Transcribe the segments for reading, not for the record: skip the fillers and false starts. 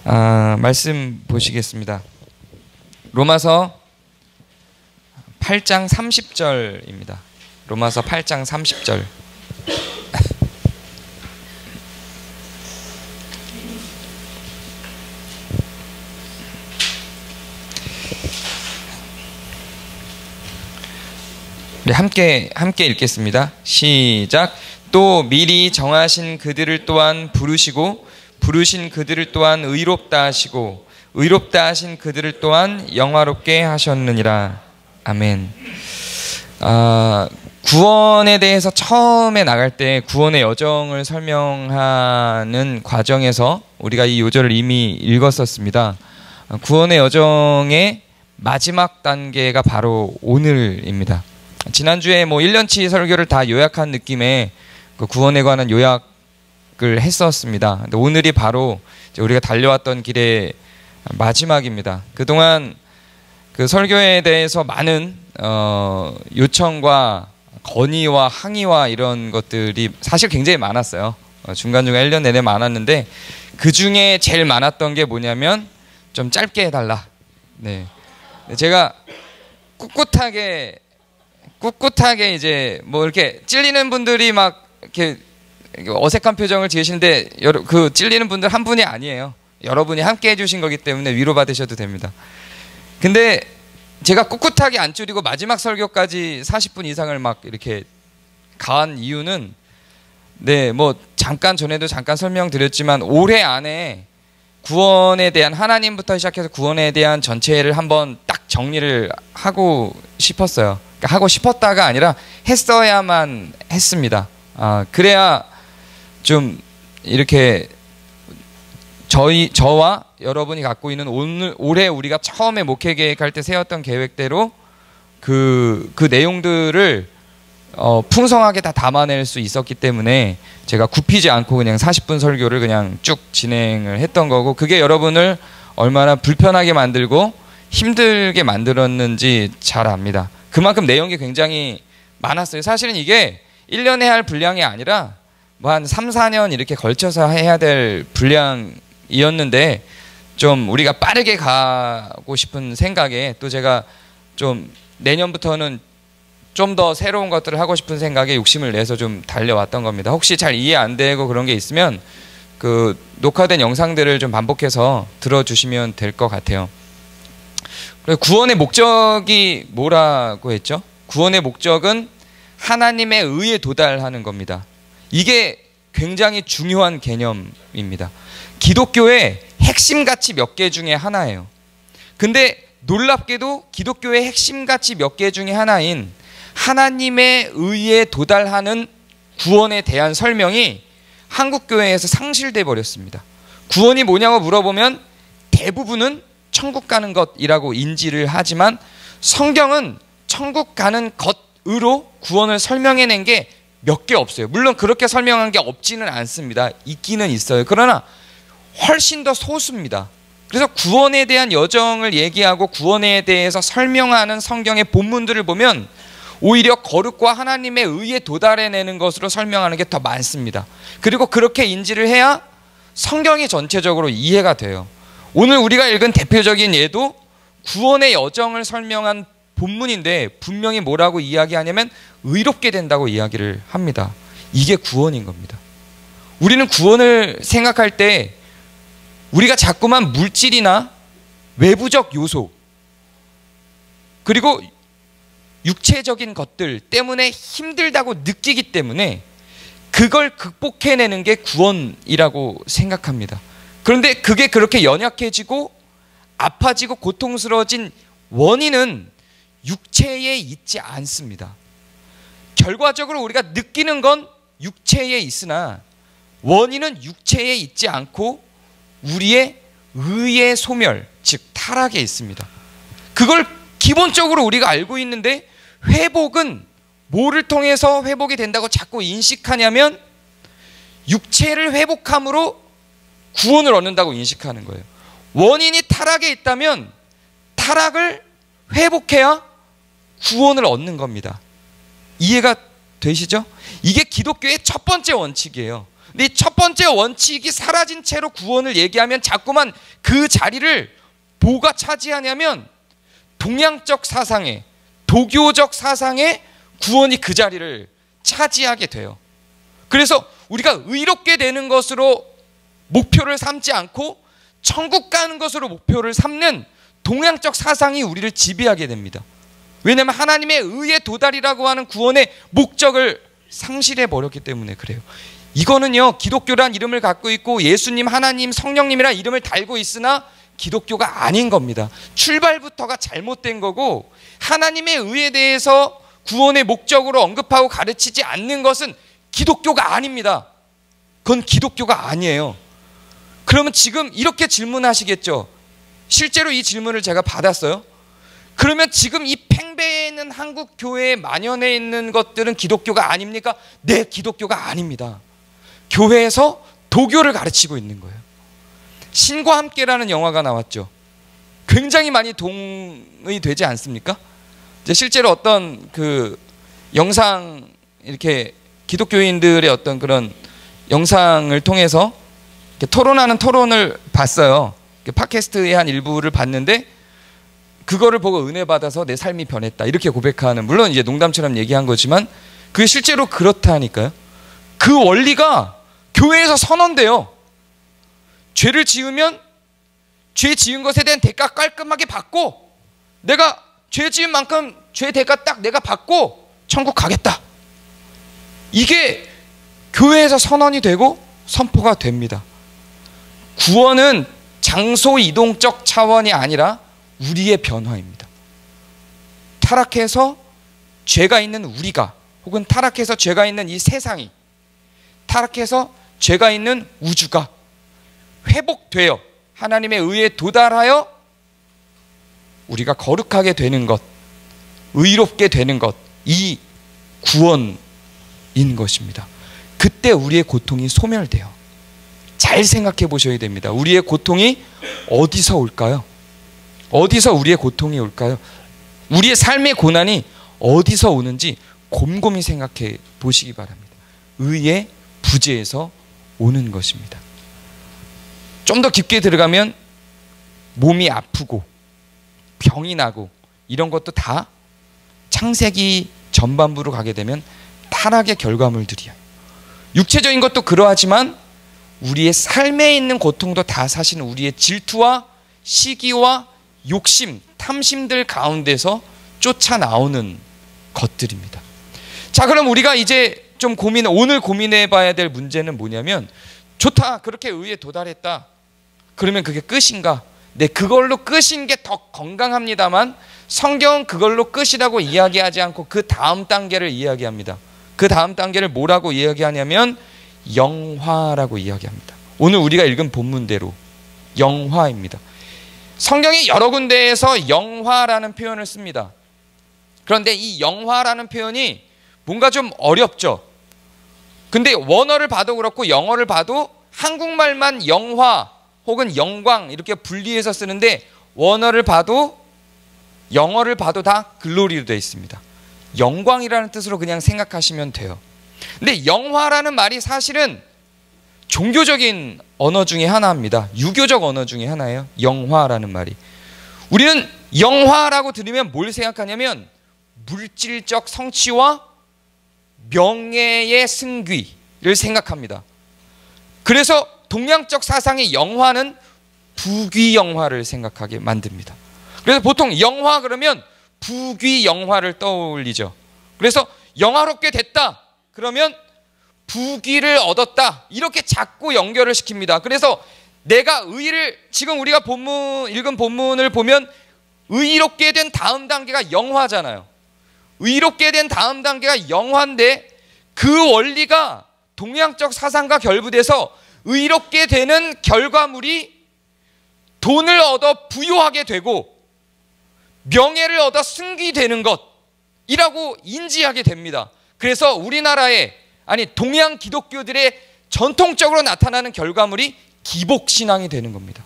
말씀 보시겠습니다. 로마서 8장 30절입니다. 로마서 8장 30절. 네, 함께 읽겠습니다. 시작. 또 미리 정하신 그들을 또한 부르시고 부르신 그들을 또한 의롭다 하시고 의롭다 하신 그들을 또한 영화롭게 하셨느니라. 아멘. 구원에 대해서 처음에 나갈 때 구원의 여정을 설명하는 과정에서 우리가 이 요절을 이미 읽었었습니다. 구원의 여정의 마지막 단계가 바로 오늘입니다. 지난주에 1년치 설교를 다 요약한 느낌의 그 구원에 관한 요약을 했었습니다. 근데 오늘이 바로 우리가 달려왔던 길의 마지막입니다. 그동안 그 설교에 대해서 많은 요청과 건의와 항의와 이런 것들이 사실 굉장히 많았어요. 중간중간 1년 내내 많았는데 그 중에 제일 많았던 게 뭐냐면 좀 짧게 해달라. 네. 제가 꿋꿋하게 이제 이렇게 찔리는 분들이 막 이렇게 어색한 표정을 지으시는데 그 찔리는 분들 한 분이 아니에요. 여러분이 함께 해주신 거기 때문에 위로받으셔도 됩니다. 근데 제가 꿋꿋하게 안 줄이고 마지막 설교까지 40분 이상을 막 이렇게 가한 이유는 잠깐 전에도 잠깐 설명드렸지만 올해 안에 구원에 대한 하나님부터 시작해서 구원에 대한 전체를 한번 딱 정리를 하고 싶었어요. 그러니까 하고 싶었다가 아니라 했어야만 했습니다. 그래야 좀 이렇게 저와 여러분이 갖고 있는 올해 우리가 처음에 목회 계획할 때 세웠던 계획대로 그 내용들을 풍성하게 다 담아낼 수 있었기 때문에 제가 굽히지 않고 그냥 40분 설교를 그냥 쭉 진행을 했던 거고, 그게 여러분을 얼마나 불편하게 만들고 힘들게 만들었는지 잘 압니다. 그만큼 내용이 굉장히 많았어요. 사실은 이게 1년에 할 분량이 아니라 한 3, 4년 이렇게 걸쳐서 해야 될 분량이었는데 좀 우리가 빠르게 가고 싶은 생각에, 또 제가 좀 내년부터는 좀 더 새로운 것들을 하고 싶은 생각에 욕심을 내서 좀 달려왔던 겁니다. 혹시 잘 이해 안 되고 그런 게 있으면 그 녹화된 영상들을 좀 반복해서 들어주시면 될 것 같아요. 구원의 목적이 뭐라고 했죠? 구원의 목적은 하나님의 의에 도달하는 겁니다. 이게 굉장히 중요한 개념입니다. 기독교의 핵심 가치 몇 개 중에 하나예요. 근데 놀랍게도 기독교의 핵심 가치 몇 개 중에 하나인 하나님의 의에 도달하는 구원에 대한 설명이 한국교회에서 상실돼 버렸습니다. 구원이 뭐냐고 물어보면 대부분은 천국 가는 것이라고 인지를 하지만 성경은 천국 가는 것으로 구원을 설명해낸 게 몇 개 없어요. 물론 그렇게 설명한 게 없지는 않습니다. 있기는 있어요. 그러나 훨씬 더 소수입니다. 그래서 구원에 대한 여정을 얘기하고 구원에 대해서 설명하는 성경의 본문들을 보면 오히려 거룩과 하나님의 의에 도달해내는 것으로 설명하는 게 더 많습니다. 그리고 그렇게 인지를 해야 성경이 전체적으로 이해가 돼요. 오늘 우리가 읽은 대표적인 예도 구원의 여정을 설명한 본문인데 분명히 뭐라고 이야기하냐면 의롭게 된다고 이야기를 합니다. 이게 구원인 겁니다. 우리는 구원을 생각할 때 우리가 자꾸만 물질이나 외부적 요소 그리고 육체적인 것들 때문에 힘들다고 느끼기 때문에 그걸 극복해내는 게 구원이라고 생각합니다. 그런데 그게 그렇게 연약해지고 아파지고 고통스러워진 원인은 육체에 있지 않습니다. 결과적으로 우리가 느끼는 건 육체에 있으나 원인은 육체에 있지 않고 우리의 의의 소멸, 즉 타락에 있습니다. 그걸 기본적으로 우리가 알고 있는데 회복은 뭐를 통해서 회복이 된다고 자꾸 인식하냐면 육체를 회복함으로 구원을 얻는다고 인식하는 거예요. 원인이 타락에 있다면 타락을 회복해야 구원을 얻는 겁니다. 이해가 되시죠? 이게 기독교의 첫 번째 원칙이에요. 근데 첫 번째 원칙이 사라진 채로 구원을 얘기하면 자꾸만 그 자리를 뭐가 차지하냐면 동양적 사상에, 도교적 사상에 구원이 그 자리를 차지하게 돼요. 그래서 우리가 의롭게 되는 것으로 목표를 삼지 않고 천국 가는 것으로 목표를 삼는 동양적 사상이 우리를 지배하게 됩니다. 왜냐하면 하나님의 의에 도달이라고 하는 구원의 목적을 상실해 버렸기 때문에 그래요. 이거는요, 기독교란 이름을 갖고 있고 예수님, 하나님, 성령님이란 이름을 달고 있으나 기독교가 아닌 겁니다. 출발부터가 잘못된 거고, 하나님의 의에 대해서 구원의 목적으로 언급하고 가르치지 않는 것은 기독교가 아닙니다. 그건 기독교가 아니에요. 그러면 지금 이렇게 질문하시겠죠. 실제로 이 질문을 제가 받았어요. 그러면 지금 이 팽배해 있는 한국 교회에 만연해 있는 것들은 기독교가 아닙니까? 네, 기독교가 아닙니다. 교회에서 도교를 가르치고 있는 거예요. 신과 함께라는 영화가 나왔죠. 굉장히 많이 동의 되지 않습니까? 이제 실제로 어떤 그 영상, 이렇게 기독교인들의 어떤 그런 영상을 통해서 토론하는 토론을 봤어요. 팟캐스트의 한 일부를 봤는데 그거를 보고 은혜 받아서 내 삶이 변했다 이렇게 고백하는, 물론 이제 농담처럼 얘기한 거지만 그게 실제로 그렇다니까요. 그 원리가 교회에서 선언돼요. 죄를 지으면 죄 지은 것에 대한 대가 깔끔하게 받고, 내가 죄 지은 만큼 죄 대가 딱 내가 받고 천국 가겠다. 이게 교회에서 선언이 되고 선포가 됩니다. 구원은 장소 이동적 차원이 아니라 우리의 변화입니다. 타락해서 죄가 있는 우리가, 혹은 타락해서 죄가 있는 이 세상이, 타락해서 죄가 있는 우주가 회복되어 하나님의 의에 도달하여 우리가 거룩하게 되는 것, 의롭게 되는 것, 이 구원인 것입니다. 그때 우리의 고통이 소멸돼요. 잘 생각해 보셔야 됩니다. 우리의 고통이 어디서 올까요? 어디서 우리의 고통이 올까요? 우리의 삶의 고난이 어디서 오는지 곰곰이 생각해 보시기 바랍니다. 의의 부재에서 오는 것입니다. 좀 더 깊게 들어가면 몸이 아프고 병이 나고 이런 것도 다 창세기 전반부로 가게 되면 타락의 결과물들이야. 육체적인 것도 그러하지만 우리의 삶에 있는 고통도 다 사실은 우리의 질투와 시기와 욕심, 탐심들 가운데서 쫓아 나오는 것들입니다. 자, 그럼 우리가 이제 좀 오늘 고민해 봐야 될 문제는 뭐냐면, 좋다, 그렇게 의에 도달했다. 그러면 그게 끝인가? 네, 그걸로 끝인 게 더 건강합니다만 성경은 그걸로 끝이라고 이야기하지 않고 그 다음 단계를 이야기합니다. 그 다음 단계를 뭐라고 이야기하냐면 영화라고 이야기합니다. 오늘 우리가 읽은 본문대로 영화입니다. 성경이 여러 군데에서 영화라는 표현을 씁니다. 그런데 이 영화라는 표현이 뭔가 좀 어렵죠. 근데 원어를 봐도 그렇고 영어를 봐도 한국말만 영화 혹은 영광 이렇게 분리해서 쓰는데, 원어를 봐도 영어를 봐도 다 글로리로 되어 있습니다. 영광이라는 뜻으로 그냥 생각하시면 돼요. 근데 영화라는 말이 사실은 종교적인 언어 중에 하나입니다. 유교적 언어 중에 하나예요. 영화라는 말이. 우리는 영화라고 들으면 뭘 생각하냐면 물질적 성취와 명예의 승귀를 생각합니다. 그래서 동양적 사상의 영화는 부귀 영화를 생각하게 만듭니다. 그래서 보통 영화 그러면 부귀 영화를 떠올리죠. 그래서 영화롭게 됐다 그러면 부귀를 얻었다 이렇게 자꾸 연결을 시킵니다. 그래서 내가 의를, 지금 우리가 읽은 본문을 보면 의롭게 된 다음 단계가 영화잖아요. 의롭게 된 다음 단계가 영화인데 그 원리가 동양적 사상과 결부돼서 의롭게 되는 결과물이 돈을 얻어 부유하게 되고 명예를 얻어 승귀되는 것이라고 인지하게 됩니다. 그래서 우리나라의, 아니 동양 기독교들의 전통적으로 나타나는 결과물이 기복신앙이 되는 겁니다.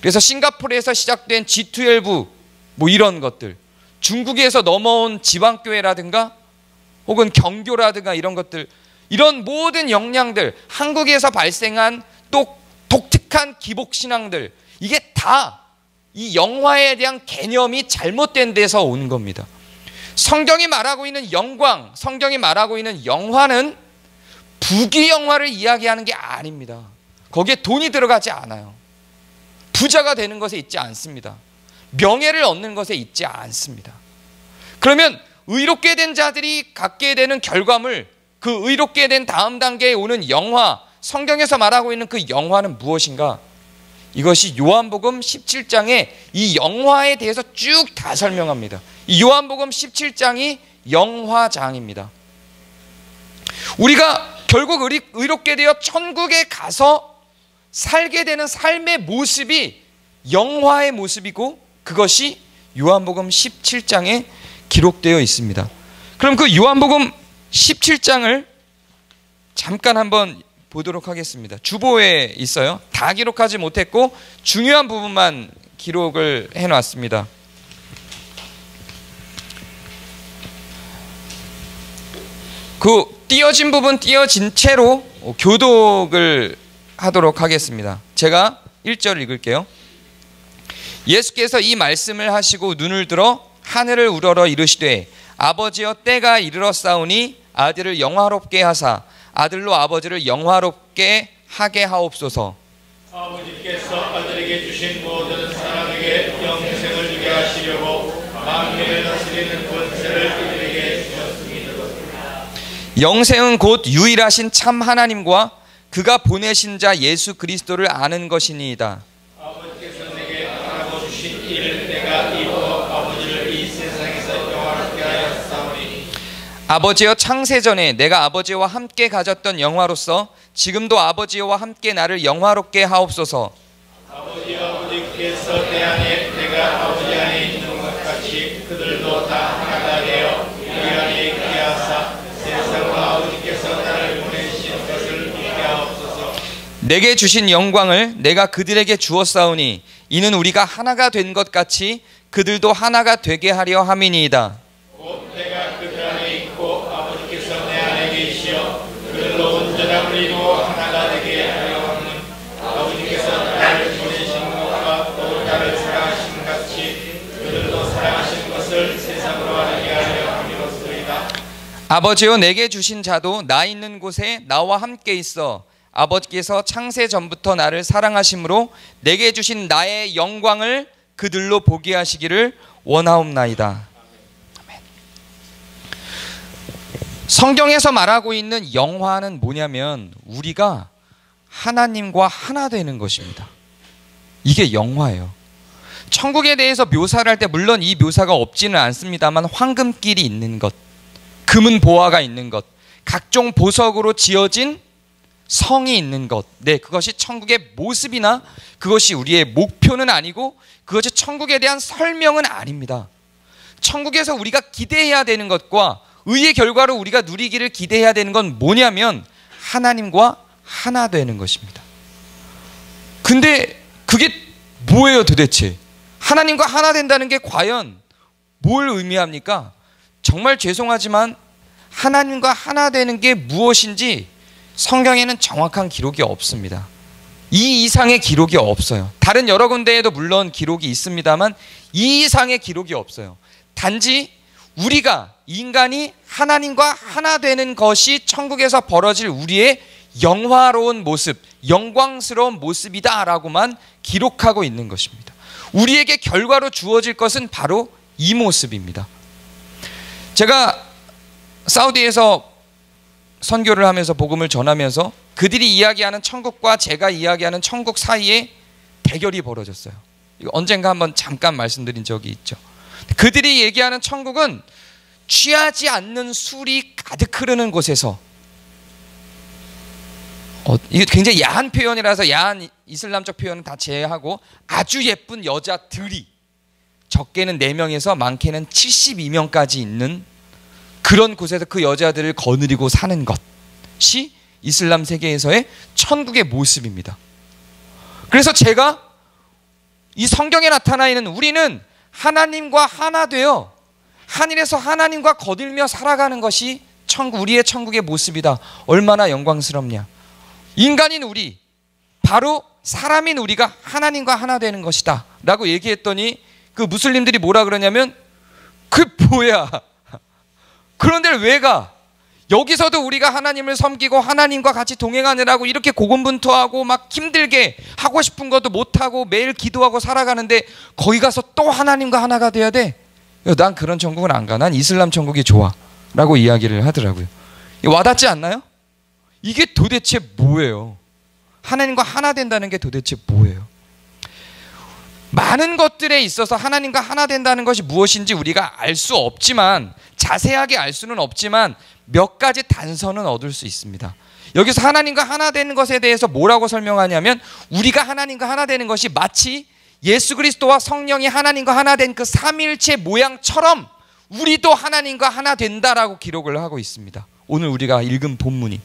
그래서 싱가포르에서 시작된 G12 뭐 이런 것들, 중국에서 넘어온 지방교회라든가 혹은 경교라든가 이런 것들, 이런 모든 역량들, 한국에서 발생한 또 독특한 기복신앙들, 이게 다 이 영화에 대한 개념이 잘못된 데서 오는 겁니다. 성경이 말하고 있는 영광, 성경이 말하고 있는 영화는 부귀 영화를 이야기하는 게 아닙니다. 거기에 돈이 들어가지 않아요. 부자가 되는 것에 있지 않습니다. 명예를 얻는 것에 있지 않습니다. 그러면 의롭게 된 자들이 갖게 되는 결과물, 그 의롭게 된 다음 단계에 오는 영화, 성경에서 말하고 있는 그 영화는 무엇인가? 이것이 요한복음 17장에 이 영화에 대해서 쭉 다 설명합니다. 이 요한복음 17장이 영화장입니다. 우리가 결국 의롭게 되어 천국에 가서 살게 되는 삶의 모습이 영화의 모습이고, 그것이 요한복음 17장에 기록되어 있습니다. 그럼 그 요한복음 17장을 잠깐 한번 보도록 하겠습니다. 주보에 있어요. 다 기록하지 못했고 중요한 부분만 기록을 해놨습니다. 그 띄어진 부분 띄어진 채로 교독을 하도록 하겠습니다. 제가 1절 읽을게요. 예수께서 이 말씀을 하시고 눈을 들어 하늘을 우러러 이르시되 아버지여 때가 이르렀사오니 아들을 영화롭게 하사 아들로 아버지를 영화롭게 하게 하옵소서. 아버지께서 아들에게 주신 모든 사람에게 영생을 주게 하시려고 만민을 다스리는 권세를 그들에게 주셨습니다. 영생은 곧 유일하신 참 하나님과 그가 보내신 자 예수 그리스도를 아는 것이니이다. 아버지께서 내게 하라고 주신 일을 내가 이루어 아버지를 이 세상에서 영화롭게 하였사오니 아버지여 창세전에 내가 아버지와 함께 가졌던 영화로서 지금도 아버지와 함께 나를 영화롭게 하옵소서. 아버지여 아버지께서 내 안에 내가 아버지 안에 있는 것 같이 그들도 다 하나가 되어 우리 안에 있게 하사 세상으로 아버지께서 나를 보내신 것을 믿게 하옵소서. 내게 주신 영광을 내가 그들에게 주었사오니 이는 우리가 하나가 된 것 같이 그들도 하나가 되게 하려 함이니이다. 곧 내가 그들 안에 있고 아버지께서 내 안에 계시어 그들로 온전함을 이루어 하나가 되게 하려 하는 아버지께서 나를 보내신 것과 또 나를 사랑하신 같이 그들도 사랑하신 것을 세상으로 알게 하려 함이로소이다. 아버지여 내게 주신 자도 나 있는 곳에 나와 함께 있어 아버지께서 창세 전부터 나를 사랑하심으로 내게 주신 나의 영광을 그들로 보게 하시기를 원하옵나이다. 아멘. 성경에서 말하고 있는 영화는 뭐냐면 우리가 하나님과 하나 되는 것입니다. 이게 영화예요. 천국에 대해서 묘사를 할 때 물론 이 묘사가 없지는 않습니다만 황금길이 있는 것, 금은 보화가 있는 것, 각종 보석으로 지어진 성이 있는 것, 네, 그것이 천국의 모습이나 그것이 우리의 목표는 아니고 그것이 천국에 대한 설명은 아닙니다. 천국에서 우리가 기대해야 되는 것과 의의 결과로 우리가 누리기를 기대해야 되는 건 뭐냐면 하나님과 하나 되는 것입니다. 근데 그게 뭐예요 도대체? 하나님과 하나 된다는 게 과연 뭘 의미합니까? 정말 죄송하지만 하나님과 하나 되는 게 무엇인지 성경에는 정확한 기록이 없습니다. 이 이상의 기록이 없어요. 다른 여러 군데에도 물론 기록이 있습니다만 이 이상의 기록이 없어요. 단지 우리가 인간이 하나님과 하나 되는 것이 천국에서 벌어질 우리의 영화로운 모습, 영광스러운 모습이다라고만 기록하고 있는 것입니다. 우리에게 결과로 주어질 것은 바로 이 모습입니다. 제가 사우디에서 선교를 하면서 복음을 전하면서 그들이 이야기하는 천국과 제가 이야기하는 천국 사이에 대결이 벌어졌어요. 이거 언젠가 한번 잠깐 말씀드린 적이 있죠. 그들이 얘기하는 천국은 취하지 않는 술이 가득 흐르는 곳에서, 이게 굉장히 야한 표현이라서 야한 이슬람적 표현은 다 제외하고 아주 예쁜 여자들이 적게는 4명에서 많게는 72명까지 있는 그런 곳에서 그 여자들을 거느리고 사는 것이 이슬람 세계에서의 천국의 모습입니다. 그래서 제가 이 성경에 나타나 있는 우리는 하나님과 하나 되어 하늘에서 하나님과 거들며 살아가는 것이 우리의 천국의 모습이다. 얼마나 영광스럽냐. 인간인 우리, 바로 사람인 우리가 하나님과 하나 되는 것이다 라고 얘기했더니 그 무슬림들이 뭐라 그러냐면 그 뭐야, 그런 데를 왜 가? 여기서도 우리가 하나님을 섬기고 하나님과 같이 동행하느라고 이렇게 고군분투하고 막 힘들게 하고 싶은 것도 못하고 매일 기도하고 살아가는데 거기 가서 또 하나님과 하나가 돼야 돼? 난 그런 천국은 안 가. 난 이슬람 천국이 좋아 라고 이야기를 하더라고요. 와닿지 않나요? 이게 도대체 뭐예요? 하나님과 하나 된다는 게 도대체 뭐예요? 많은 것들에 있어서 하나님과 하나 된다는 것이 무엇인지 우리가 알 수 없지만, 자세하게 알 수는 없지만 몇 가지 단서는 얻을 수 있습니다. 여기서 하나님과 하나 되는 것에 대해서 뭐라고 설명하냐면, 우리가 하나님과 하나 되는 것이 마치 예수 그리스도와 성령이 하나님과 하나 된 그 삼위일체 모양처럼 우리도 하나님과 하나 된다라고 기록을 하고 있습니다. 오늘 우리가 읽은 본문이.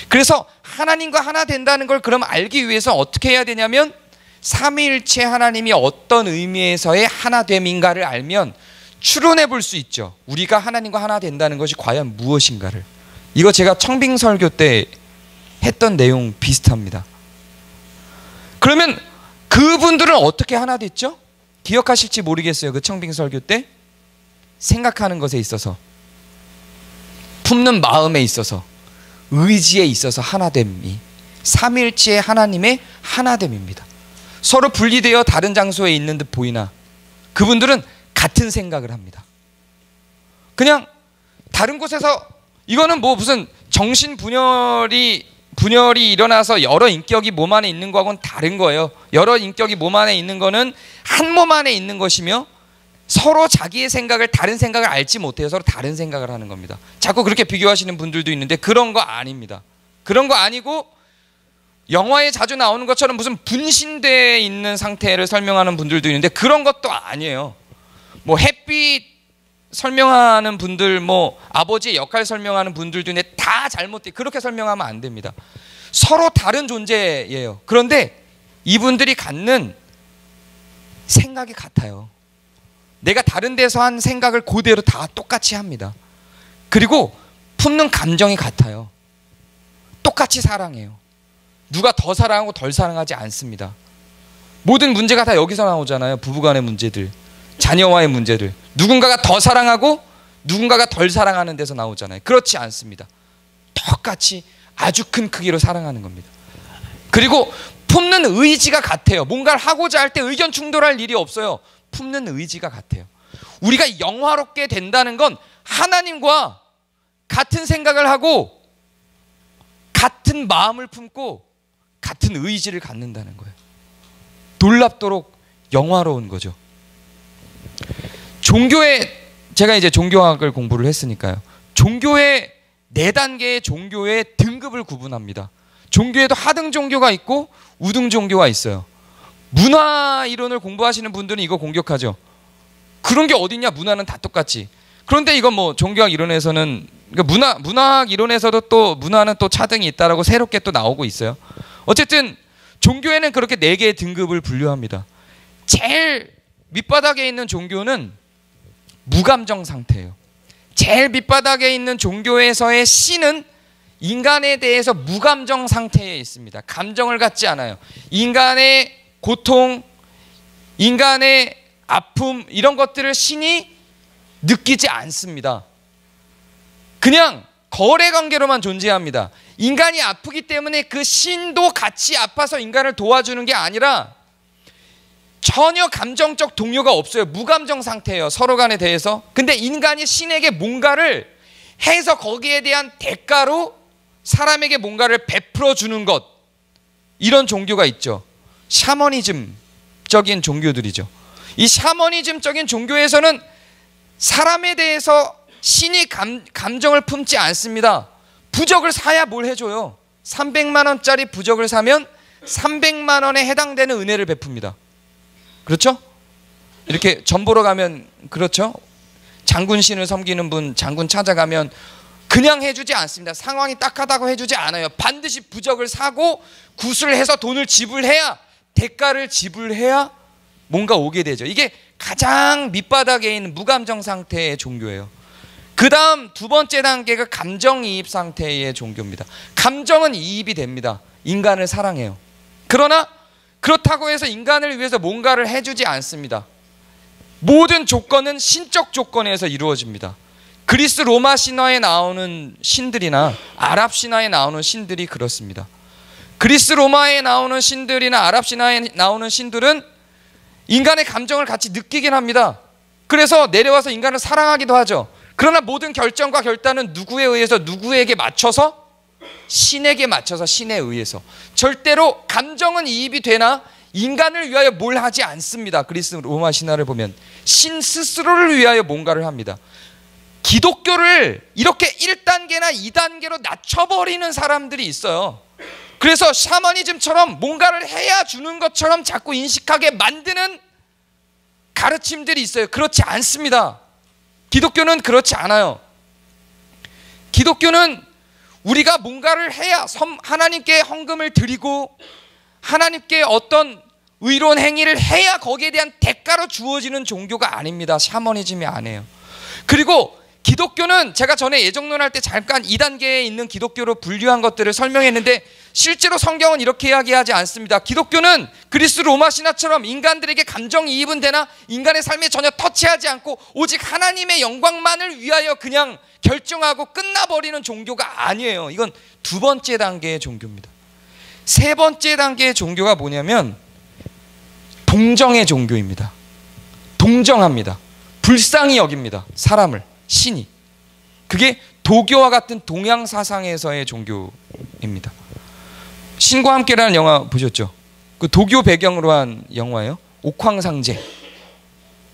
그래서 하나님과 하나 된다는 걸 그럼 알기 위해서 어떻게 해야 되냐면, 삼위일체 하나님이 어떤 의미에서의 하나됨인가를 알면 추론해 볼 수 있죠. 우리가 하나님과 하나 된다는 것이 과연 무엇인가를. 이거 제가 청빙설교 때 했던 내용 비슷합니다. 그러면 그분들은 어떻게 하나 됐죠? 기억하실지 모르겠어요. 그 청빙설교 때 생각하는 것에 있어서, 품는 마음에 있어서, 의지에 있어서 하나됨이 삼위일체의 하나님의 하나됨입니다. 서로 분리되어 다른 장소에 있는 듯 보이나 그분들은 같은 생각을 합니다. 그냥 다른 곳에서, 이거는 뭐 무슨 정신 분열이 일어나서 여러 인격이 몸 안에 있는 거하고는 다른 거예요. 여러 인격이 몸 안에 있는 거는 한 몸 안에 있는 것이며 서로 자기의 생각을, 다른 생각을 알지 못해요. 서로 다른 생각을 하는 겁니다. 자꾸 그렇게 비교하시는 분들도 있는데 그런 거 아닙니다. 그런 거 아니고, 영화에 자주 나오는 것처럼 무슨 분신되어 있는 상태를 설명하는 분들도 있는데 그런 것도 아니에요. 뭐 햇빛 설명하는 분들, 뭐 아버지의 역할 설명하는 분들도 있는데 다 잘못돼. 그렇게 설명하면 안 됩니다. 서로 다른 존재예요. 그런데 이분들이 갖는 생각이 같아요. 내가 다른 데서 한 생각을 그대로 다 똑같이 합니다. 그리고 품는 감정이 같아요. 똑같이 사랑해요. 누가 더 사랑하고 덜 사랑하지 않습니다. 모든 문제가 다 여기서 나오잖아요. 부부간의 문제들, 자녀와의 문제들. 누군가가 더 사랑하고 누군가가 덜 사랑하는 데서 나오잖아요. 그렇지 않습니다. 똑같이 아주 큰 크기로 사랑하는 겁니다. 그리고 품는 의지가 같아요. 뭔가를 하고자 할 때 의견 충돌할 일이 없어요. 품는 의지가 같아요. 우리가 영화롭게 된다는 건 하나님과 같은 생각을 하고 같은 마음을 품고 같은 의지를 갖는다는 거예요. 놀랍도록 영화로운 거죠. 제가 이제 종교학을 공부를 했으니까요. 종교의 4단계의 종교의 등급을 구분합니다. 종교에도 하등 종교가 있고 우등 종교가 있어요. 문화 이론을 공부하시는 분들은 이거 공격하죠. 그런 게 어딨냐, 문화는 다 똑같지. 그런데 이건 뭐 종교학 이론에서는, 그러니까 문화학 이론에서도 또 문화는 또 차등이 있다라고 새롭게 또 나오고 있어요. 어쨌든 종교에는 그렇게 4개의 등급을 분류합니다. 제일 밑바닥에 있는 종교는 무감정 상태예요. 제일 밑바닥에 있는 종교에서의 신은 인간에 대해서 무감정 상태에 있습니다. 감정을 갖지 않아요. 인간의 고통, 인간의 아픔, 이런 것들을 신이 느끼지 않습니다. 그냥 거래관계로만 존재합니다. 인간이 아프기 때문에 그 신도 같이 아파서 인간을 도와주는 게 아니라 전혀 감정적 동요가 없어요. 무감정 상태예요. 서로 간에 대해서. 근데 인간이 신에게 뭔가를 해서 거기에 대한 대가로 사람에게 뭔가를 베풀어 주는 것, 이런 종교가 있죠. 샤머니즘적인 종교들이죠. 이 샤머니즘적인 종교에서는 사람에 대해서 신이 감정을 품지 않습니다. 부적을 사야 뭘 해줘요. 300만 원짜리 부적을 사면 300만 원에 해당되는 은혜를 베풉니다. 그렇죠? 이렇게 전 보러 가면 그렇죠? 장군신을 섬기는 분, 장군 찾아가면 그냥 해주지 않습니다. 상황이 딱하다고 해주지 않아요. 반드시 부적을 사고 구슬을 해서 돈을 지불해야, 대가를 지불해야 뭔가 오게 되죠. 이게 가장 밑바닥에 있는 무감정 상태의 종교예요. 그 다음 두 번째 단계가 감정이입 상태의 종교입니다. 감정은 이입이 됩니다. 인간을 사랑해요. 그러나 그렇다고 해서 인간을 위해서 뭔가를 해주지 않습니다. 모든 조건은 신적 조건에서 이루어집니다. 그리스 로마 신화에 나오는 신들이나 아랍 신화에 나오는 신들이 그렇습니다. 그리스 로마에 나오는 신들이나 아랍 신화에 나오는 신들은 인간의 감정을 같이 느끼긴 합니다. 그래서 내려와서 인간을 사랑하기도 하죠. 그러나 모든 결정과 결단은 누구에 의해서 누구에게 맞춰서? 신에게 맞춰서, 신에 의해서. 절대로 감정은 이입이 되나 인간을 위하여 뭘 하지 않습니다. 그리스 로마 신화를 보면 신 스스로를 위하여 뭔가를 합니다. 기독교를 이렇게 1단계나 2단계로 낮춰버리는 사람들이 있어요. 그래서 샤머니즘처럼 뭔가를 해야 주는 것처럼 자꾸 인식하게 만드는 가르침들이 있어요. 그렇지 않습니다. 기독교는 그렇지 않아요. 기독교는 우리가 뭔가를 해야 하나님께 헌금을 드리고 하나님께 어떤 의로운 행위를 해야 거기에 대한 대가로 주어지는 종교가 아닙니다. 샤머니즘이 아니에요. 그리고 기독교는 제가 전에 예정론할 때 잠깐 2단계에 있는 기독교로 분류한 것들을 설명했는데 실제로 성경은 이렇게 이야기하지 않습니다. 기독교는 그리스 로마 신화처럼 인간들에게 감정이입은 되나 인간의 삶에 전혀 터치하지 않고 오직 하나님의 영광만을 위하여 그냥 결정하고 끝나버리는 종교가 아니에요. 이건 두 번째 단계의 종교입니다. 세 번째 단계의 종교가 뭐냐면 동정의 종교입니다. 동정합니다. 불쌍히 여깁니다. 사람을, 신이. 그게 도교와 같은 동양 사상에서의 종교입니다. 신과 함께라는 영화 보셨죠? 그 도교 배경으로 한 영화예요. 옥황상제,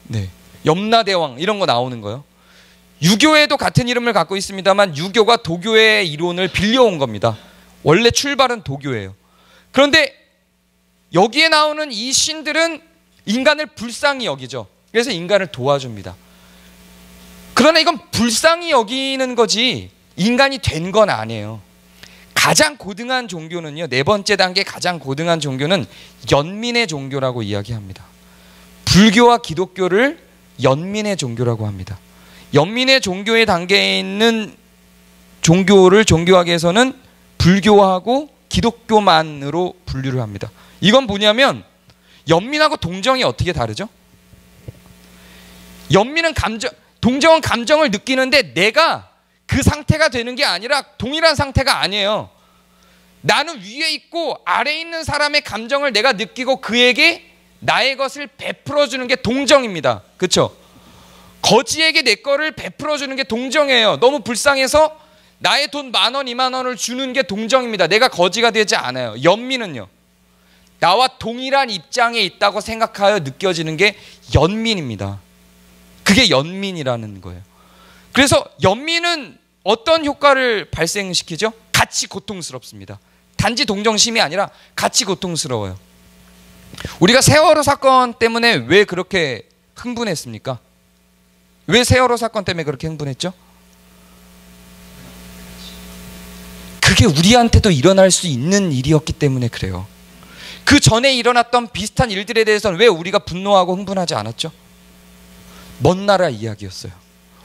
네, 염라대왕 이런 거 나오는 거요. 유교에도 같은 이름을 갖고 있습니다만 유교가 도교의 이론을 빌려온 겁니다. 원래 출발은 도교예요. 그런데 여기에 나오는 이 신들은 인간을 불쌍히 여기죠. 그래서 인간을 도와줍니다. 그러나 이건 불쌍히 여기는 거지 인간이 된 건 아니에요. 가장 고등한 종교는요, 네 번째 단계 가장 고등한 종교는 연민의 종교라고 이야기합니다. 불교와 기독교를 연민의 종교라고 합니다. 연민의 종교의 단계에 있는 종교를 종교학에서는 불교하고 기독교만으로 분류를 합니다. 이건 뭐냐면 연민하고 동정이 어떻게 다르죠? 연민은 동정은 감정을 느끼는데 내가 그 상태가 되는 게 아니라 동일한 상태가 아니에요. 나는 위에 있고 아래에 있는 사람의 감정을 내가 느끼고 그에게 나의 것을 베풀어 주는 게 동정입니다. 그렇죠? 거지에게 내 거를 베풀어 주는 게 동정이에요. 너무 불쌍해서 나의 돈 10,000원, 20,000원을 주는 게 동정입니다. 내가 거지가 되지 않아요. 연민은요, 나와 동일한 입장에 있다고 생각하여 느껴지는 게 연민입니다. 그게 연민이라는 거예요. 그래서 연민은 어떤 효과를 발생시키죠? 같이 고통스럽습니다. 단지 동정심이 아니라 같이 고통스러워요. 우리가 세월호 사건 때문에 왜 그렇게 흥분했습니까? 왜 세월호 사건 때문에 그렇게 흥분했죠? 그게 우리한테도 일어날 수 있는 일이었기 때문에 그래요. 그 전에 일어났던 비슷한 일들에 대해서는 왜 우리가 분노하고 흥분하지 않았죠? 먼 나라 이야기였어요.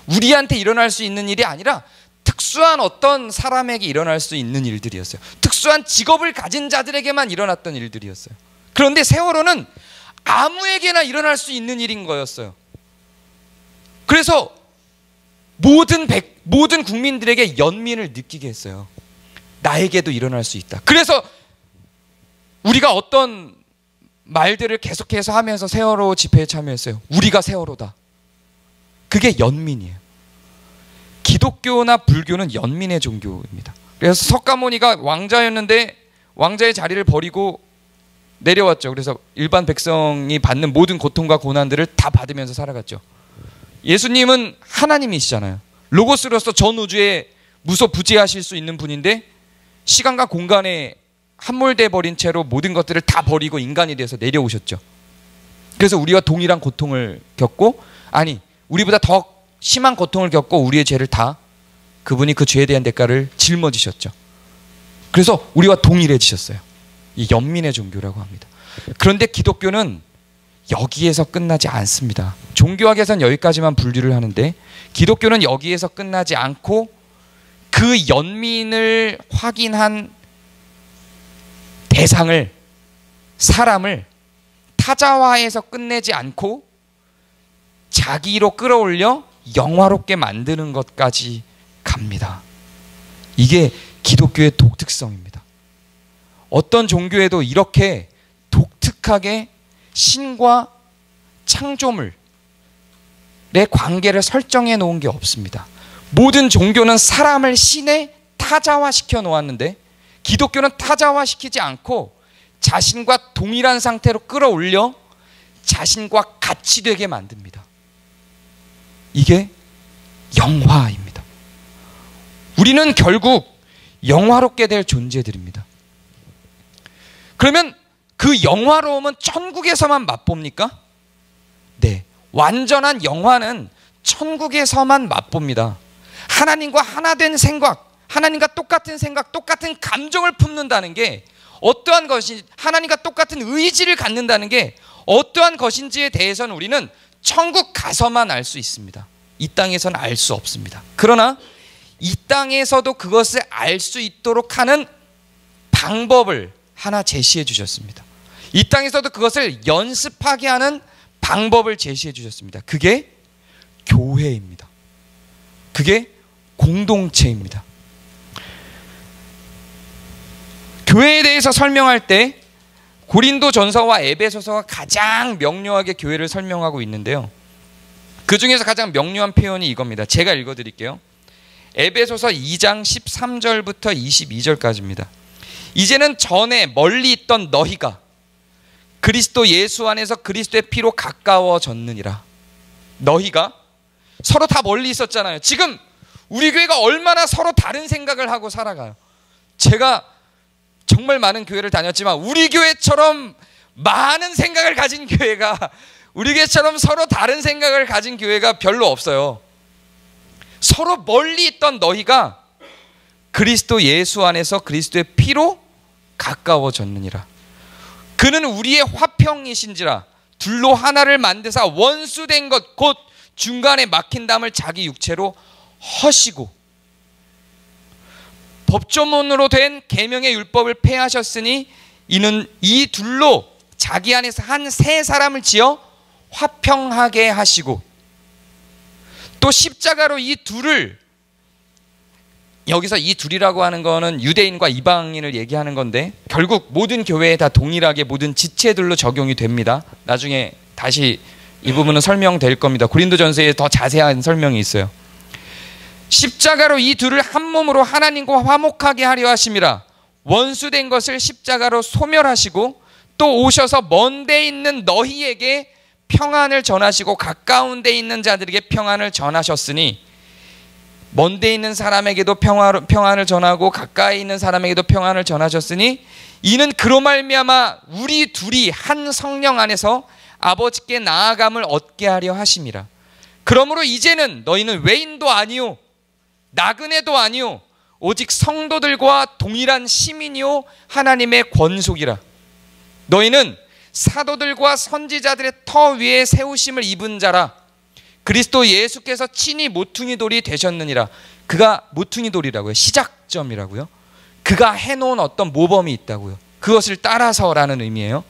우리한테 일어날 수 있는 일이 아니라 특수한 어떤 사람에게 일어날 수 있는 일들이었어요. 특수한 직업을 가진 자들에게만 일어났던 일들이었어요. 그런데 세월호는 아무에게나 일어날 수 있는 일인 거였어요. 그래서 모든 국민들에게 연민을 느끼게 했어요. 나에게도 일어날 수 있다. 그래서 우리가 어떤 말들을 계속해서 하면서 세월호 집회에 참여했어요. 우리가 세월호다. 그게 연민이에요. 기독교나 불교는 연민의 종교입니다. 그래서 석가모니가 왕자였는데 왕자의 자리를 버리고 내려왔죠. 그래서 일반 백성이 받는 모든 고통과 고난들을 다 받으면서 살아갔죠. 예수님은 하나님이시잖아요. 로고스로서 전 우주에 무소부재하실 수 있는 분인데 시간과 공간에 함몰돼 버린 채로 모든 것들을 다 버리고 인간이 돼서 내려오셨죠. 그래서 우리와 동일한 고통을 겪고, 아니 우리보다 더 심한 고통을 겪고 우리의 죄를 다 그분이 그 죄에 대한 대가를 짊어지셨죠. 그래서 우리와 동일해지셨어요. 이 연민의 종교라고 합니다. 그런데 기독교는 여기에서 끝나지 않습니다. 종교학에선 여기까지만 분류를 하는데 기독교는 여기에서 끝나지 않고 그 연민을 확인한 대상을, 사람을 타자화해서 끝내지 않고 자기로 끌어올려 영화롭게 만드는 것까지 갑니다. 이게 기독교의 독특성입니다. 어떤 종교에도 이렇게 독특하게 신과 창조물의 관계를 설정해 놓은 게 없습니다. 모든 종교는 사람을 신에 타자화시켜 놓았는데 기독교는 타자화시키지 않고 자신과 동일한 상태로 끌어올려 자신과 같이 되게 만듭니다. 이게 영화입니다. 우리는 결국 영화롭게 될 존재들입니다. 그러면 그 영화로움은 천국에서만 맛봅니까? 네, 완전한 영화는 천국에서만 맛봅니다. 하나님과 하나 된 생각, 하나님과 똑같은 생각, 똑같은 감정을 품는다는 게 어떠한 것이, 하나님과 똑같은 의지를 갖는다는 게 어떠한 것인지에 대해서는 우리는 천국 가서만 알 수 있습니다. 이 땅에서는 알 수 없습니다. 그러나 이 땅에서도 그것을 알 수 있도록 하는 방법을 하나 제시해 주셨습니다. 이 땅에서도 그것을 연습하게 하는 방법을 제시해 주셨습니다. 그게 교회입니다. 그게 공동체입니다. 교회에 대해서 설명할 때 고린도전서와 에베소서가 가장 명료하게 교회를 설명하고 있는데요. 그 중에서 가장 명료한 표현이 이겁니다. 제가 읽어드릴게요. 에베소서 2장 13절부터 22절까지입니다. 이제는 전에 멀리 있던 너희가 그리스도 예수 안에서 그리스도의 피로 가까워졌느니라. 너희가 서로 다 멀리 있었잖아요. 지금 우리 교회가 얼마나 서로 다른 생각을 하고 살아가요. 제가 정말 많은 교회를 다녔지만 우리 교회처럼 많은 생각을 가진 교회가, 우리 교회처럼 서로 다른 생각을 가진 교회가 별로 없어요. 서로 멀리 있던 너희가 그리스도 예수 안에서 그리스도의 피로 가까워졌느니라. 그는 우리의 화평이신지라 둘로 하나를 만드사 원수된 것 곧 중간에 막힌 담을 자기 육체로 허시고 법조문으로 된 계명의 율법을 폐하셨으니 이는 이 둘로 자기 안에서 한 세 사람을 지어 화평하게 하시고 또 십자가로 이 둘을, 여기서 이 둘이라고 하는 거는 유대인과 이방인을 얘기하는 건데 결국 모든 교회에 다 동일하게 모든 지체들로 적용이 됩니다. 나중에 다시 이 부분은 설명될 겁니다. 고린도전서에 더 자세한 설명이 있어요. 십자가로 이 둘을 한 몸으로 하나님과 화목하게 하려 하심이라. 원수된 것을 십자가로 소멸하시고 또 오셔서 먼 데 있는 너희에게 평안을 전하시고 가까운 데 있는 자들에게 평안을 전하셨으니, 먼 데 있는 사람에게도 평안을 전하고 가까이 있는 사람에게도 평안을 전하셨으니 이는 그로 말미암아 우리 둘이 한 성령 안에서 아버지께 나아감을 얻게 하려 하심이라. 그러므로 이제는 너희는 외인도 아니요 나그네도 아니요 오직 성도들과 동일한 시민이요 하나님의 권속이라. 너희는 사도들과 선지자들의 터 위에 세우심을 입은 자라. 그리스도 예수께서 친히 모퉁이 돌이 되셨느니라. 그가 모퉁이 돌이라고요. 시작점이라고요. 그가 해놓은 어떤 모범이 있다고요. 그것을 따라서라는 의미예요.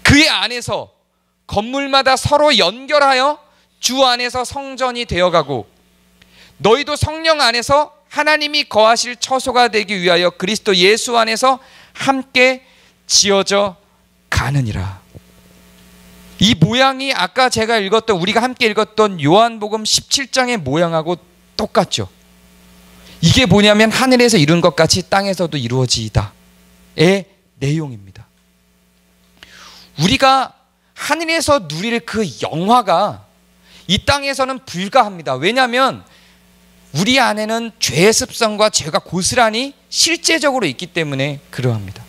그의 안에서 건물마다 서로 연결하여 주 안에서 성전이 되어가고 너희도 성령 안에서 하나님이 거하실 처소가 되기 위하여 그리스도 예수 안에서 함께 지어져 가느니라. 이 모양이 아까 제가 읽었던, 우리가 함께 읽었던 요한복음 17장의 모양하고 똑같죠. 이게 뭐냐면 하늘에서 이룬 것 같이 땅에서도 이루어지다의 내용입니다. 우리가 하늘에서 누릴 그 영화가 이 땅에서는 불가합니다. 왜냐하면 우리 안에는 죄의 습성과 죄가 고스란히 실제적으로 있기 때문에 그러합니다.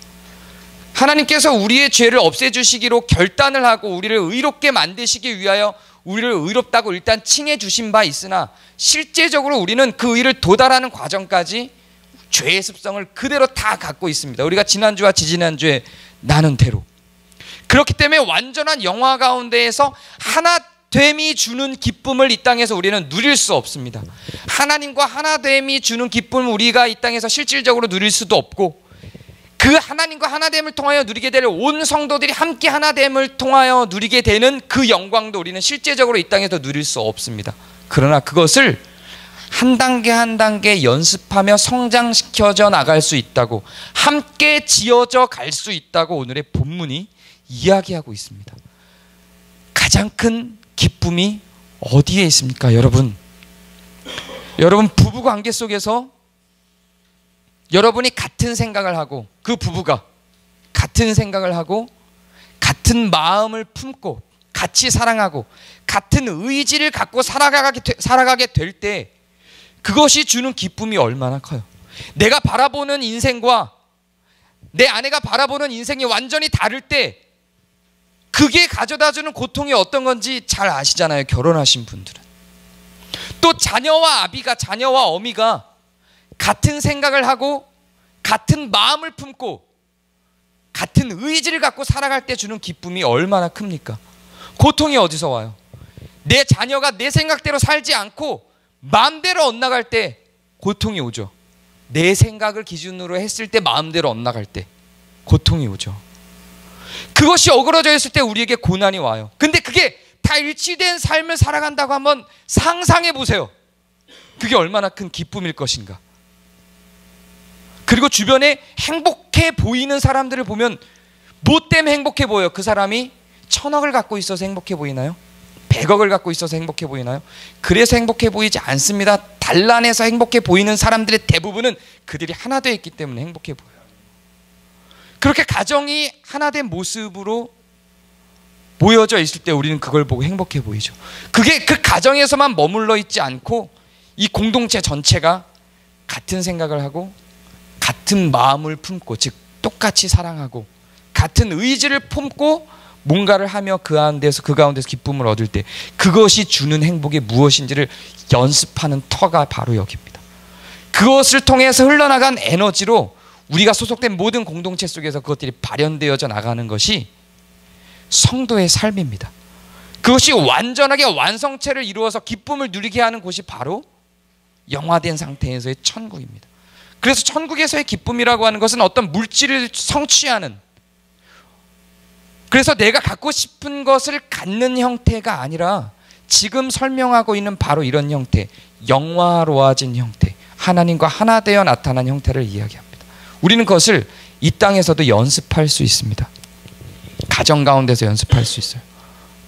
하나님께서 우리의 죄를 없애주시기로 결단을 하고 우리를 의롭게 만드시기 위하여 우리를 의롭다고 일단 칭해 주신 바 있으나 실제적으로 우리는 그 의를 도달하는 과정까지 죄의 습성을 그대로 다 갖고 있습니다. 우리가 지난주와 지지난주에 나눈 대로. 그렇기 때문에 완전한 영화 가운데에서 하나 하나됨이 주는 기쁨을 이 땅에서 우리는 누릴 수 없습니다. 하나님과 하나됨이 주는 기쁨을 우리가 이 땅에서 실질적으로 누릴 수도 없고, 그 하나님과 하나됨을 통하여 누리게 될 온 성도들이 함께 하나됨을 통하여 누리게 되는 그 영광도 우리는 실제적으로 이 땅에서 누릴 수 없습니다. 그러나 그것을 한 단계 한 단계 연습하며 성장시켜져 나갈 수 있다고, 함께 지어져 갈 수 있다고 오늘의 본문이 이야기하고 있습니다. 가장 큰 기쁨이 어디에 있습니까? 여러분 부부관계 속에서 여러분이 같은 생각을 하고, 그 부부가 같은 생각을 하고 같은 마음을 품고 같이 사랑하고 같은 의지를 갖고 살아가게 될 때 그것이 주는 기쁨이 얼마나 커요. 내가 바라보는 인생과 내 아내가 바라보는 인생이 완전히 다를 때 그게 가져다주는 고통이 어떤 건지 잘 아시잖아요. 결혼하신 분들은. 또 자녀와 어미가 같은 생각을 하고 같은 마음을 품고 같은 의지를 갖고 살아갈 때 주는 기쁨이 얼마나 큽니까? 고통이 어디서 와요? 내 자녀가 내 생각대로 살지 않고 마음대로 엇나갈 때 고통이 오죠. 내 생각을 기준으로 했을 때 마음대로 엇나갈 때 고통이 오죠. 그것이 어그러져 있을 때 우리에게 고난이 와요. 근데 그게 다 일치된 삶을 살아간다고 한번 상상해 보세요. 그게 얼마나 큰 기쁨일 것인가. 그리고 주변에 행복해 보이는 사람들을 보면 뭐 때문에 행복해 보여요? 그 사람이 1000억을 갖고 있어서 행복해 보이나요? 100억을 갖고 있어서 행복해 보이나요? 그래서 행복해 보이지 않습니다. 단란해서 행복해 보이는 사람들의 대부분은 그들이 하나 되어 있기 때문에 행복해 보여요. 그렇게 가정이 하나 된 모습으로 모여져 있을 때 우리는 그걸 보고 행복해 보이죠. 그게 그 가정에서만 머물러 있지 않고 이 공동체 전체가 같은 생각을 하고 같은 마음을 품고, 즉 똑같이 사랑하고 같은 의지를 품고 뭔가를 하며 그 가운데서 기쁨을 얻을 때 그것이 주는 행복이 무엇인지를 연습하는 터가 바로 여기입니다. 그것을 통해서 흘러나간 에너지로 우리가 소속된 모든 공동체 속에서 그것들이 발현되어져 나가는 것이 성도의 삶입니다. 그것이 완전하게 완성체를 이루어서 기쁨을 누리게 하는 곳이 바로 영화된 상태에서의 천국입니다. 그래서 천국에서의 기쁨이라고 하는 것은 어떤 물질을 성취하는, 그래서 내가 갖고 싶은 것을 갖는 형태가 아니라 지금 설명하고 있는 바로 이런 형태, 영화로워진 형태, 하나님과 하나 되어 나타난 형태를 이야기합니다. 우리는 그것을 이 땅에서도 연습할 수 있습니다. 가정 가운데서 연습할 수 있어요.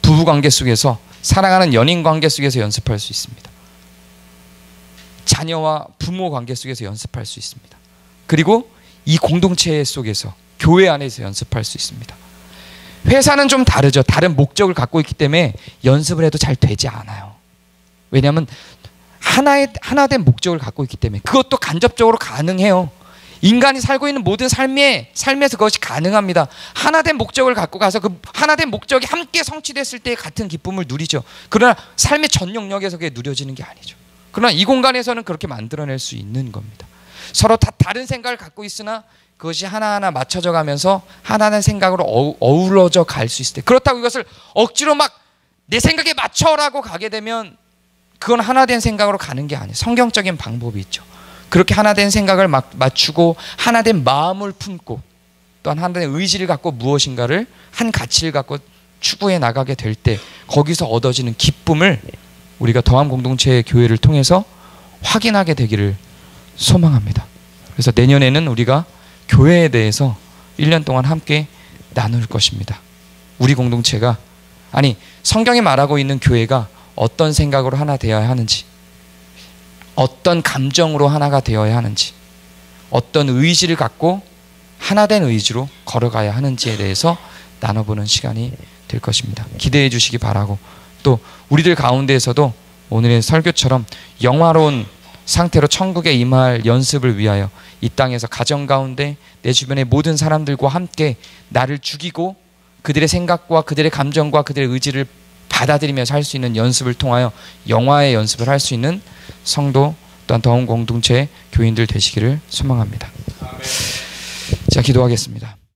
부부관계 속에서, 사랑하는 연인관계 속에서 연습할 수 있습니다. 자녀와 부모 관계 속에서 연습할 수 있습니다. 그리고 이 공동체 속에서, 교회 안에서 연습할 수 있습니다. 회사는 좀 다르죠. 다른 목적을 갖고 있기 때문에 연습을 해도 잘 되지 않아요. 왜냐하면 하나된 목적을 갖고 있기 때문에. 그것도 간접적으로 가능해요. 인간이 살고 있는 모든 삶에서 그것이 가능합니다. 하나된 목적을 갖고 가서 그 하나된 목적이 함께 성취됐을 때 같은 기쁨을 누리죠. 그러나 삶의 전 영역에서 그게 누려지는 게 아니죠. 그러나 이 공간에서는 그렇게 만들어낼 수 있는 겁니다. 서로 다 다른 생각을 갖고 있으나 그것이 하나하나 맞춰져 가면서 하나의 생각으로 어우러져 갈 수 있을 때, 그렇다고 이것을 억지로 막 내 생각에 맞춰라고 가게 되면 그건 하나된 생각으로 가는 게 아니에요. 성경적인 방법이 있죠. 그렇게 하나된 생각을 맞추고 하나된 마음을 품고 또한 하나된 의지를 갖고 무엇인가를, 한 가치를 갖고 추구해 나가게 될 때 거기서 얻어지는 기쁨을 우리가 더함 공동체의 교회를 통해서 확인하게 되기를 소망합니다. 그래서 내년에는 우리가 교회에 대해서 1년 동안 함께 나눌 것입니다. 우리 공동체가, 아니 성경이 말하고 있는 교회가 어떤 생각으로 하나 되어야 하는지, 어떤 감정으로 하나가 되어야 하는지, 어떤 의지를 갖고 하나된 의지로 걸어가야 하는지에 대해서 나눠보는 시간이 될 것입니다. 기대해 주시기 바라고, 또 우리들 가운데에서도 오늘의 설교처럼 영화로운 상태로 천국에 임할 연습을 위하여 이 땅에서 가정 가운데 내 주변의 모든 사람들과 함께 나를 죽이고 그들의 생각과 그들의 감정과 그들의 의지를 받아들이며 살 수 있는 연습을 통하여 영화의 연습을 할 수 있는 성도 또한 더운 공동체 교인들 되시기를 소망합니다. 자, 기도하겠습니다.